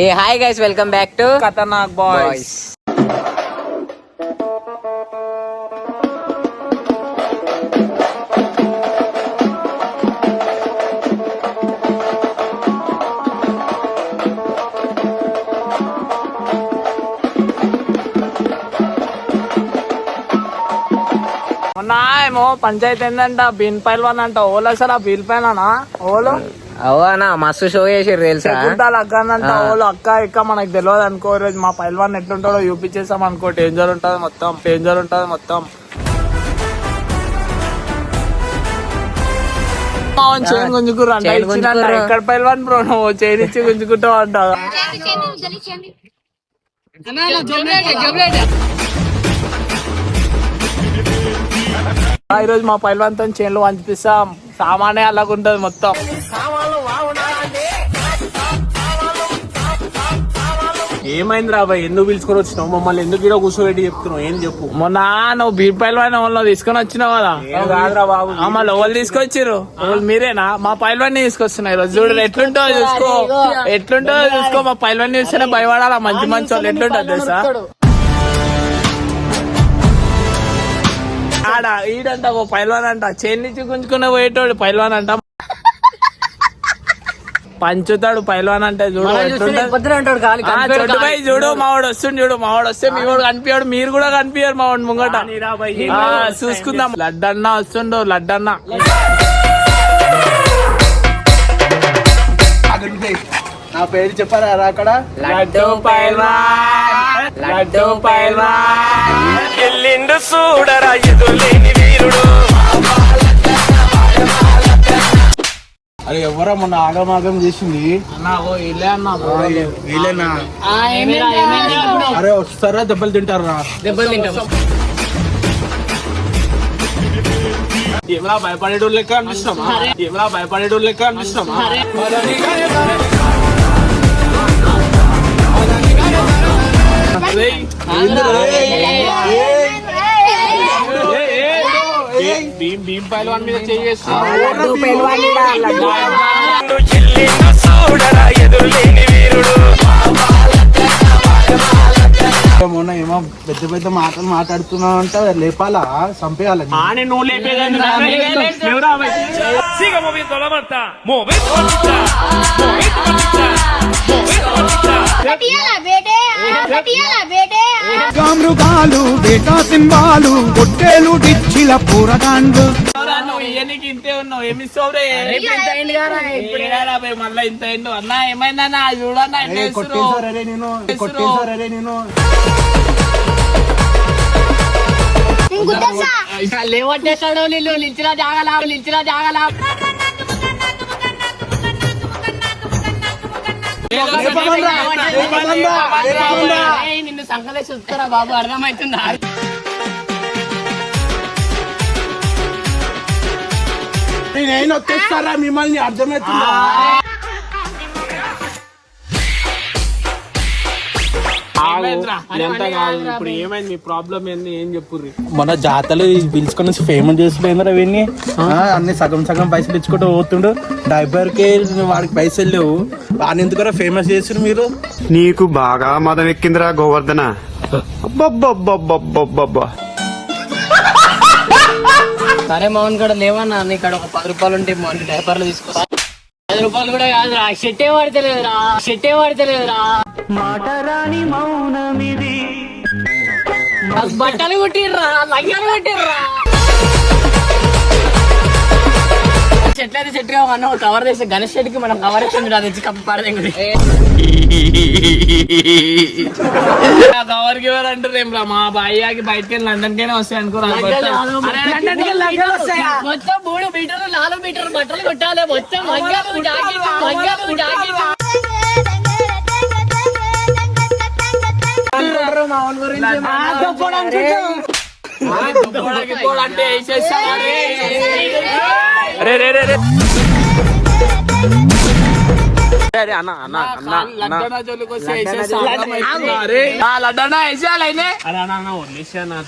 A hi guys, welcome back to Khatarnak boys. మొన్న ఏమో పంచాయతీ ఏంటంట బీన్ పైల్వాన్ అంట. ఓలో సార్ ఆ బీన్ పైన ఓలో అవునా మస్తు షో చేసిర్రు తెలుసా. అగ్గందంట ఓలో అక్క ఇక్క మనకు తెలియదు అనుకో. రోజు మా పైల్వాన్ ఎట్లుంటాడో చూపించేసాం అనుకో. డేంజర్ ఉంటది మొత్తం. చైన్ గుంజుకురు అంట. ఎక్కడ పైల్వాన్ బ్రో నువ్వు చైన్ ఇచ్చి గుంజుకుంటావు అంట. ఈ రోజు మా పైల్వాన్ తో చైన్లు పంపిస్తాం. సామానే అలాగుంటది మొత్తం. ఏమైంది రాబాయ్, ఎందుకు పిలుచుకొని వచ్చినావు మమ్మల్ని? ఎందుకు ఇక్కడ కూర్చోబెట్టి చెప్తున్నావు? ఏం చెప్పు. మొన్న నువ్వు బీర్ పైల్వాన్ వాళ్ళు తీసుకొని వచ్చినావు కదా. కాదురా బాబు, మళ్ళీ వాళ్ళు తీసుకొచ్చిర్రు. వాళ్ళు మీరేనా? మా పైల్వాన్ తీసుకొస్తున్నారు. ఈరోజు చూడు ఎట్లుంటో చూసుకో. మా పైల్వాన్ చూస్తేనే భయపడాలా. మంచి వాళ్ళు ఎట్లుంటారు తెలుసా. ఆడ ఈడంట ఓ పైల్వాన్ అంట. చైన్ నుంచి గుంజుకునే పోయేటోడు పైల్వాన్ అంట. పంచుతాడు పైల్వాన్ అంటే. చూడు చూడు మావాడు వస్తుంది. మావాడు వస్తే మీ వాడు కనిపించాడు. మీరు కూడా కనిపించారు మావాడు ముంగట. చూసుకుందాం. లడ్డన్న వస్తుండు. లడ్డన్న నా పేరు చెప్పారా అక్కడ? లడ్డు పైల్వాన్ ఎల్లిండు చూడరా ఎదులేని వీరుడు. అరే ఎవరా మొన్న ఆగమాగం చేసింది? వీళ్ళేనా? అరే వస్తారా? దెబ్బలు తింటారా? ఏమలా భయపడేటోళ్ళు లెక్క అనిపిస్తామా? భీమ్ పైల్వాన్ మీద ఎల్లిండు చూడరా ఎదులేని వీరుడు. మొన్న ఏమో పెద్ద మాటలు మాట్లాడుతున్నావు అంట. లేపాలా? చంపేయాలి. నువ్వు లేపేదండి. మృగాలు బేటా సింబాలు పొట్టేలు డిచ్చిల పూరగాండ్లు. నువ్వు ఇంతే ఉన్నావు. ఏమి మళ్ళా ఇంత ఎండు అన్నా. ఏమైందన్నా చూడన్నా. కొట్టేశారే నేను. లేవట్టేస్తాడు. నిలిచినా జాగలా. నిన్ను సంకలేసి వస్తారా బాబు? అర్థమవుతుందా? నేను వచ్చేస్తారా మిమ్మల్ని? అర్థమవుతుందా? ఇప్పుడు ఏమైంది? మీ ప్రాబ్లం ఏంది? ఏం చెప్పుర్రి. మన జాతలు పిలుచుకొని ఫేమస్ చేస్తుండ్రు. అవన్నీ అన్ని సగం పైసలు ఇచ్చుకుంటూ పోతుండు. డైబర్ కే వాడికి పైసలు లేవు. వాడిని ఎందుకరా ఫేమస్ చేసిండ్రు మీరు? నీకు బాగా మదం ఎక్కిందిరా గోవర్ధన. అబ్బబ్బబ్బబ్బబ్బబ్బబ్బా. సరే మౌన్ కూడా లేవన్నా. నీ ఇక్కడ ఒక 10 రూపాయలు ఉంటే మౌన్ డైపర్లు తీసుకో. 10 రూపాయలు కూడా కాదురా. షెట్టే వాడతలేదురా. మాట రాని మౌనమిది. బట్టలు కుట్టిర్రా, లంగాలు కుట్టిర్రా. చెట్లయితే చెట్టుగా అన్న కవర్ చేస్తే గణేష్ చెట్టుకి మనం కవర్ ఇస్తుంది. అది తెచ్చి పడదేంగుడి కవర్ గివర్ అంటారు. ఏం రా మా బాయ్యాకి బయటకి లండన్ కైనా వస్తాయి అనుకోరా. మొత్తం 3 మీటర్లు 4 మీటర్లు బట్టలు కొట్టాలి. మొత్తం మామూలు గురించి అంటే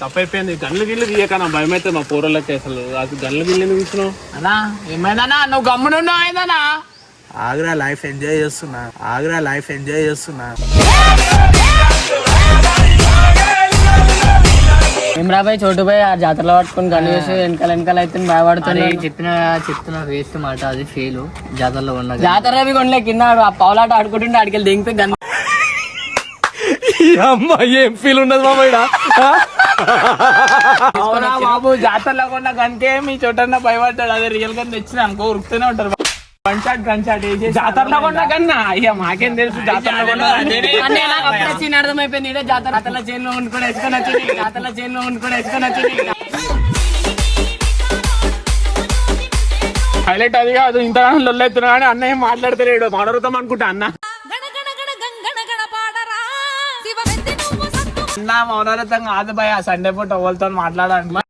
తప్పైపోయింది. గన్లు గిల్లు తీయకన్నా భయం అయితే మా పూర్వలకి. అసలు అది గన్లు గిల్లు తీసుకున్నావు అన్నా. ఏమైందన్నా? నువ్వు గమ్మునున్నావు ఏందన్నా? ఆగ్రా లైఫ్ ఎంజాయ్ చేస్తున్నా, ఆగ్రా లైఫ్ ఎంజాయ్ చేస్తున్నా. ఇమ్రాబాయ్ చోటుబాయ్ ఆ జాతరలో పట్టుకుని గన్ను వేసి వెనకాల అయితే భయపడుతుంది. చెప్తున్నా వేస్ట్ మాట, అది ఫెయిల్. జాతరలో ఉన్న జాతర అవి కొనలే కింద ఆ పావులాట ఆడుకుంటుంటే ఆడికెళ్ళి దింపి గన్ను. అమ్మా ఏం ఫీల్ ఉండదు అవునా బాబు, జాతరలో కొన్న గంటే మీ చోటన్నా భయపడ్డాడు. అదే రియల్ గా తెచ్చిన అనుకో ఉరుకుతూనే ఉంటారు. గన్షాట్ జాతరలో కొన్నా కన్నా అయ్యా మాకేం తెలుసు. జాతరలో కొన్నా అర్థమైపోయింది. ఇదే జాతరలో చైన్లో వండుకొని వేసుకొని వచ్చింది, జాతరలో చైన్లో వండుకొని వేసుకొని వచ్చింది. హైలైట్ అది కాదు, ఇంత లొల్లెత్తున్నా కానీ అన్న ఏం మాట్లాడతలేడు. మాట్లాడతాం అనుకుంటా అన్న అన్న మౌనరథం కాదు భయ. సండే పూట ఎవరితో మాట్లాడాలి.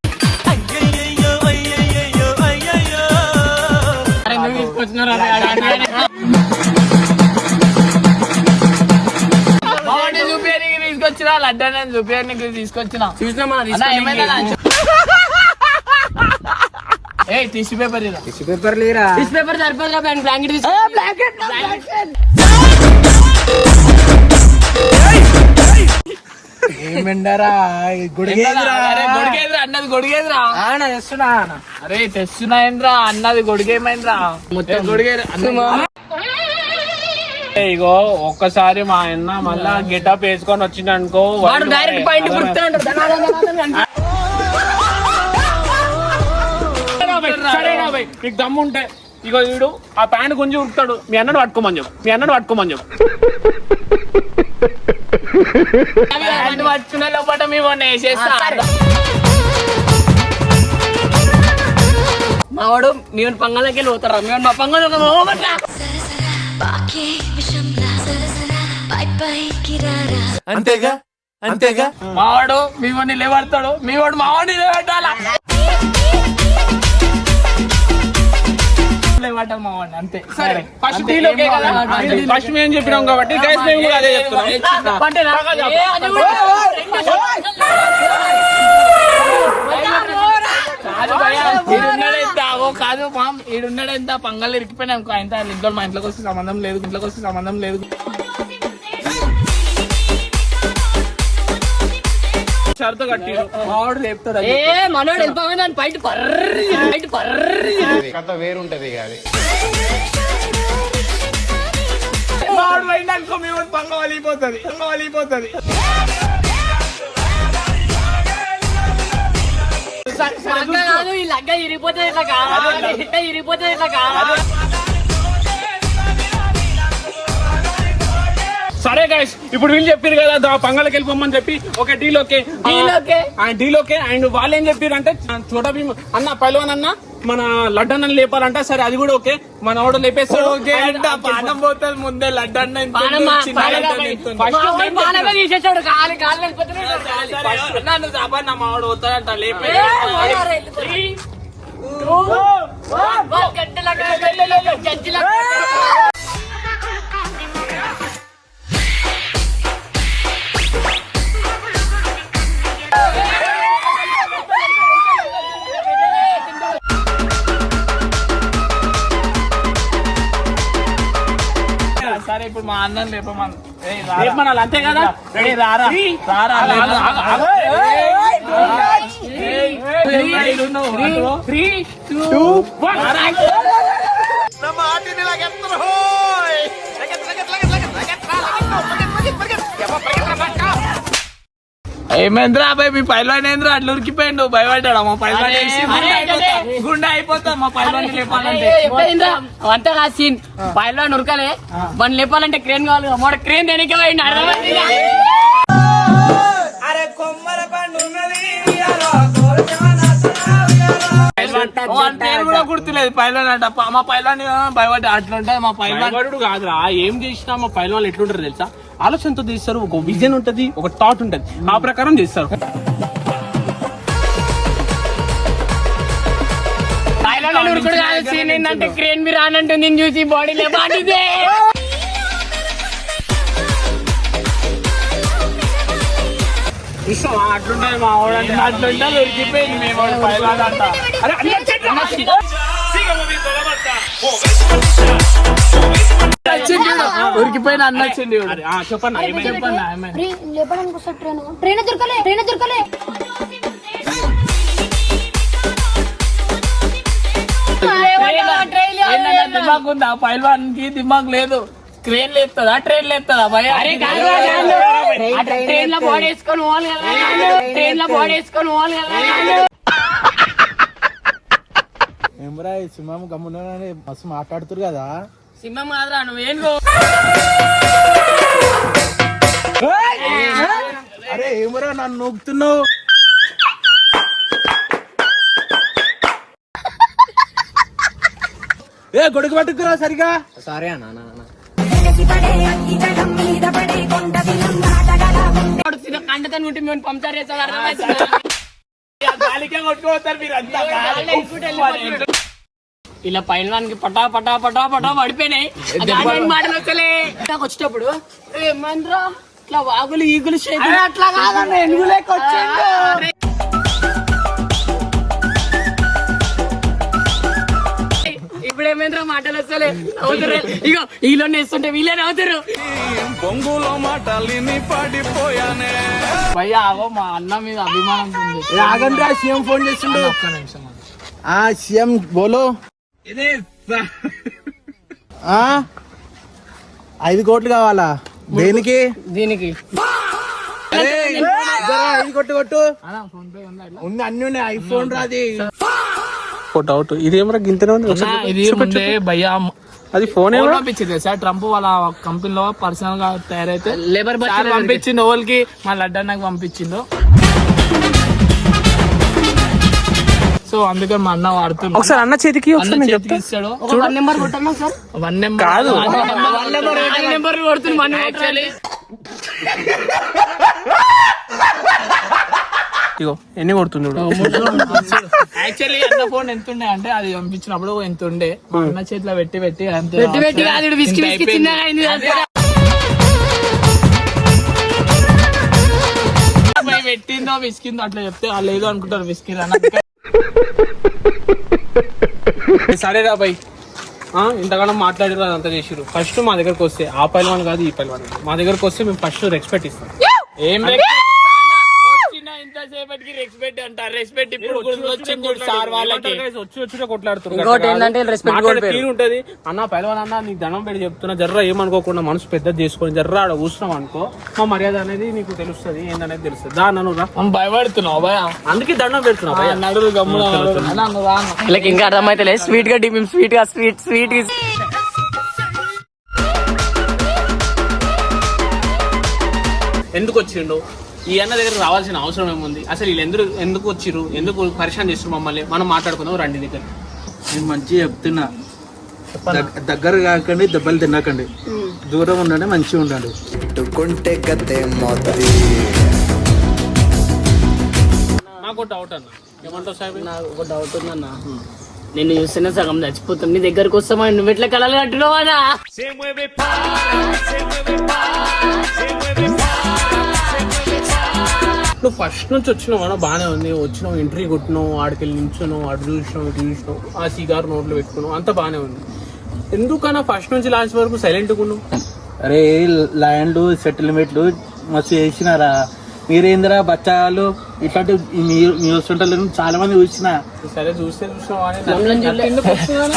తీసుకొచ్చిన లడ్డా నేను చూపించడానికి తీసుకొచ్చిన. చూసినా టిష్యూ పేపర్ లేరా? టిష్యూ పేపర్ సరిపోతుందా? బ్లాంకెట్ ఏమెండరా గొడిగేదిరా అన్నది, గొడిగేదిరా తెస్తున్నా. అరే తెస్తున్నా ఏంద్రా అన్నది, గొడిగేమైందిరా? గొడిగే ఇగో ఒక్కసారి మా అన్న మళ్ళా గెటప్ వేసుకొని వచ్చింది అనుకో, డైరెక్ట్ పాయింట్ నీకు దమ్ము ఉంటే ఇగో వీడు ఆ ప్యాంట్ గుంజి ఉరుకుతాడు. మీ అన్నను పట్టుకోమని చెప్పు, మీ అన్నను పట్టుకోమని చెప్పు. పట్టుకునే లోపల మేము వేసేస్తా. మావాడు మేము పంగలకి వెళ్ళి పోతారా? మేము మా పంగల్ అంతేగా అంతేగా. మావాడు మీ వాడిని లేవడతాడు, మీ వాడు మావాడిని లేవట్టాలా? అంతే. ఫస్ట్ మేము చెప్పినాం కాబట్టి గైస్ మేము కూడా అదే చెప్తున్నాం. కాదు మామ్, ఈడున్నాడు ఎంత పంగల్ ఇరికిపోయినా అనుకో, ఆయన ఇంట్లో మా ఇంట్లోకి వస్తే సంబంధం లేదు, ఇంట్లోకి వస్తే సంబంధం లేదు. షరతు కట్టిడు మావాడు లేపుతాడు. మనోడు వెళ్ళిపోయి బయట కథ వేరుంటది అది. మావాడు పోయింది అనుకో, మీ వాడు పంగ వలిపోతుంది. కాదు ఈ లగ్గ ఇరిగిపోతుంది, ఇట్లా ఇరిగిపోతుంది, ఇట్లా కాదు. సరే గైస్, ఇప్పుడు వీళ్ళు చెప్పారు కదా పంగళకి వెళ్ళిపోమని చెప్పి ఒక డీలోకే అండ్ వాళ్ళు ఏం చెప్పారు అంటే చోట భీమ్ అన్న పైల్వాన్ అన్న మన లడ్డన్న లేపాలంట. సరే అది కూడా ఓకే, మన వాడు లేపేస్తాడు. ఓకే అంటే పానం పోతుంది ముందే లడ్డన్న తీసేసాడు. మా వాడు పోతాడంట లేపే. సరే ఇప్పుడు మా అన్నం లేపమనాలి అంతే కదా. రారా ఏమేంద్ర అబ్బాయి మీ పైల్వాన్ ఏంద్ర అట్లా ఉరికిపోయిండు, భయపడ్డాడు. మా పైల్వాన్ గుండె అయిపోతాం మా పైల్వాన్ లేపాలంటే. అంతా కాదు సీన్, పైల్వాన్ ఉరకలే, మనం లేపాలంటే క్రేన్ కావాలి. మన క్రేన్ దేనికి పోయిండు కూడా గుర్తులేదు. పైల్వాన్ అంట మా పైల్వాన్ భయపడ్డా. అట్లుంటది మా పైల్వాన్ కాదురా, ఏం చేసినా మా పైల్వాన్ ఎట్లుంటారు తెలుసా? ఆలోచనతో చేస్తారు, ఒక విజన్ ఉంటది, ఒక థాట్ ఉంటది, ఆ ప్రకారం చేస్తారు. ఏంటంటే క్రేన్ మీరు రానంటే నేను చూసి బాడీలో బాటిదే అట్లుంటది మా వాడు. అట్లుంటే దొరికిపోయింది మేము పైల్వాన్ అంట. అరే ఉరికిపోయిన అన్న వచ్చింది చెప్పన్నా ఏమైంది? లేపడానికి వస్తాడు ట్రైన్ దొరకలే దిమాగ్ ఉందా పైల్వాన్ కి దిమాగ్ లేదు క్రేన్ లేపుతుందా ట్రైన్ లేపుతుందా భయ ట్రైన్ లో బాడీ వేసుకొని పోవాలి కదా ఏమరా ఈ సింహం గమ్మున మస్తు మాట్లాడుతురు కదా. సింహం కాదురా నువ్వేం అరే ఏమరా నన్ను నొక్కుతున్నావు? ఏ గొడుగు పట్టుకురా సరిగా. సారీ అన్న కంటతో ఉంటే మేము పంచర్ చేస్తాం ఇలా పైన పటా పటా పటా పటా పడిపోయినాయి మాటలు వచ్చలే వచ్చేటప్పుడు ఏమనరా ఇట్లా వాగులు ఈగులు అట్లా కాదన్న ఎనుగులేక వచ్చిండు. ఇప్పుడు ఏమైందిరా మాటలు వస్తలే అవుతారు ఇగో వీళ్ళు వేస్తుంటే వీళ్ళే అవుతారు. బొంగులో మాటలిని పడిపోయానే. భయ్యా మా అన్న మీద అభిమానం ఉంది. రాగండ్రా సీఎం ఫోన్ చేసిండు. ఒక్క నిమిషం సీఎం బోలో. 5 కోట్లు కావాలా? దేనికి? దీనికి 5 కొట్టు. ఫోన్ పే ఉందా? ఉంది, అన్ని ఉన్నాయి. ఐఫోన్ రాది. డౌట్ ఇదేమరా గింతనే ఉంది. ఇది ముందే భయ్యా అది ఫోన్ పంపించింది సార్ ట్రంప్ వాళ్ళ కంపెనీలో పర్సనల్ గా తయారైతే లేబర్ పంపించింది ఓల్కి మా లడ్డా నాకు పంపించిండు. సో అందుకే మా అన్న వాడుతున్నాడు. ఒకసారి అన్న చేతికి ఇస్తాడు. 1 నెంబర్ కొట్టాను సార్. 1 నెంబర్ కాదు, 1 నెంబర్ కొడుతుంది. ఇగో ఎన్ని కొడుతుంది యాక్చువల్లీ అన్న ఫోన్ ఎంత ఉండే అంటే అది పంపించినప్పుడు ఎంత ఉండే మా అన్న చేతిలో పెట్టి పెట్టిందో విసికిందో అట్లా చెప్తే వాళ్ళు ఏదో అనుకుంటారు విసికింది అన్న. సరేరా బై, ఇంతగానో మాట్లాడిరు అదంతా చేసిరు. ఫస్ట్ మా దగ్గరకు వస్తే ఆ పైల్వాన్ కాదు ఈ పైల్వాన్ మా దగ్గరకు వస్తే మేము ఫస్ట్ రెస్పెక్ట్ ఇస్తాం. ఏం ఇంతసేపటికి రెస్పెక్ట్ అంటారు. రెస్పెక్ట్ ఇప్పుడు సార్ వాళ్ళకి వచ్చి కొట్లాడుతున్నారు. తీరు ఉంటది. అన్న పైల్వాన్ అన్న నీకు దండం పెట్టి చెప్తున్నా, జర్రా ఏమనుకోకుండా మనసు పెద్ద చేసుకొని జర్రా ఆడ కూర్చున్నాం అనుకో, మా మర్యాద అనేది నీకు తెలుస్తుంది, ఏందనేది తెలుస్తుంది. దా అన్న నువ్వు రా. భయపడుతున్నావు భయ, అందుకే దండం పెడుతున్నావు. నడురు గమ్మున ఇంకా అర్థమైతే స్వీట్ గా డిప్ స్వీట్ గా స్వీట్ ఎందుకు వచ్చిండు ఈ అన్న దగ్గర రావాల్సిన అవసరం ఏముంది? అసలు వీళ్ళు ఎందుకు వచ్చిర్రు, ఎందుకు పరిశాన్ చేస్తారు మమ్మల్ని? మనం మాట్లాడుకుందాం రండి దగ్గర. నేను మంచిగా చెప్తున్నా, దగ్గర కాకండి, దెబ్బలు తినకండి, దూరం ఉండండి, మంచిగా ఉండండి. నాకు డౌట్ అన్న, ఏమంటావు సార్? నాకు ఒక డౌట్ ఉందన్న, నిన్ను చూస్తేనే సగం చచ్చిపోతుంది. నీ దగ్గరకు వస్తామని నువ్వు ఎట్లా కళలు కట్టున్నావా? నువ్వు ఫస్ట్ నుంచి వచ్చినావు బాగానే ఉంది. వచ్చినావు, ఎంట్రీ కొట్టినావు, ఆడికెళ్ళి నించున్నావు, అటు చూసినావు, ఇటు చూసినావు, ఆ సిగారు నోట్లో పెట్టుకున్నావు, అంతా బాగానే ఉంది. ఎందుకన్నా ఫస్ట్ నుంచి లాస్ట్ వరకు సైలెంట్గా ఉన్నావు? అరే ల్యాండ్లు సెటిల్మెంట్లు మస్తు చేసినారా మీరేందిరా బచ్చాలు? ఇట్లాంటి మీ వస్తుంటారు చాలా మంది చూసిన. సరే చూసినావు.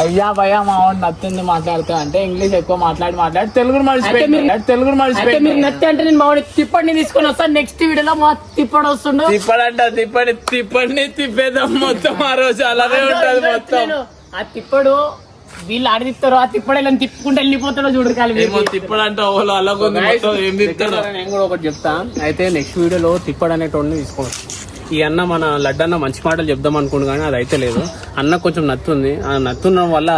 అయ్యా భయ్యా మా వాడు నచ్చింది మాట్లాడుతా అంటే ఇంగ్లీష్ ఎక్కువ మాట్లాడి తెలుగు మర్చిపోయి మీరు నచ్చి అంటే నేను మా వాడి తిప్పడిని తీసుకొని వస్తాను. నెక్స్ట్ వీడియోలో మా తిప్పడు వస్తుండు. తిప్పడిని తిప్పేద్దాం మొత్తం. ఆ రోజు అలాగే ఉంటది మొత్తం. ఆ తిప్పడు వీళ్ళు ఆడి తిప్పారు, ఆ తిప్పడు ఇలా తిప్పుకుంటూ వెళ్ళిపోతాడో చూడరు. కాదు తిప్పడు అంటే ఏం తిప్పాడు. నేను కూడా ఒకటి చెప్తా. అయితే నెక్స్ట్ వీడియోలో తిప్పడు అనేటోడిని తీసుకోవచ్చు. ఈ అన్న మన లడ్డన్న మంచి మాటలు చెప్దాం అనుకోండి, కానీ అది అయితే లేదు. అన్న కొంచెం నత్తుంది. ఆ నత్తుండడం వల్ల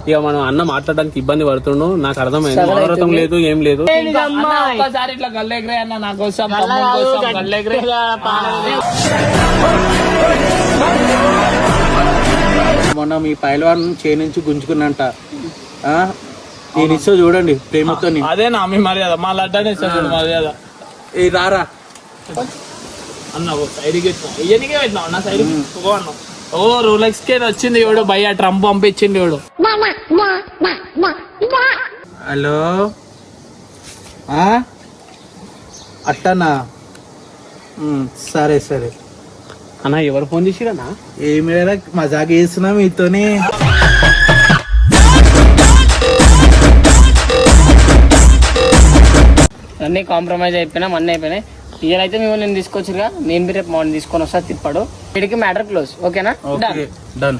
ఇక మనం అన్న మాట్లాడడానికి ఇబ్బంది పడుతుండు. నాకు అర్థమైంది, మనోరథం లేదు, ఏం లేదు. ఒక్కసారి ఇట్లా గల్లెగరే అన్న నా కోసం గల్లెగరే. మొన్న మీ పైల్వాన్ నుంచి గుంజుకున్నంట, నేను ఇస్తా చూడండి ప్రేమతో. అదేనా మీ మర్యాద? మా లడ్డానే ఇస్తాడు మర్యాద. ఏ రారా అన్న సైడ్కి పెట్టినావు, ఇవన్నీకే పెట్టినావు. నా సైడ్ అన్న ఓ రోలెక్స్ కే వచ్చింది ఎవడు భయ్య ట్రంప్ పంపించింది ఎవడు. హలో ఆ? అట్టనా సరే సరే అన్న ఎవరు ఫోన్ చేసిరన్నా? ఏమి లేదా మజాక్ చేస్తున్నా మీతోని. అన్నీ కాంప్రమైజ్ అయిపోయినా అన్నీ అయిపోయినాయి. ఇయర్ మేము నేను తీసుకొచ్చిగా, నేను రేపు మార్నింగ్ తీసుకొని వస్తా తిప్పాడు. వీడికి మ్యాటర్ క్లోజ్. ఓకేనా? Okay done.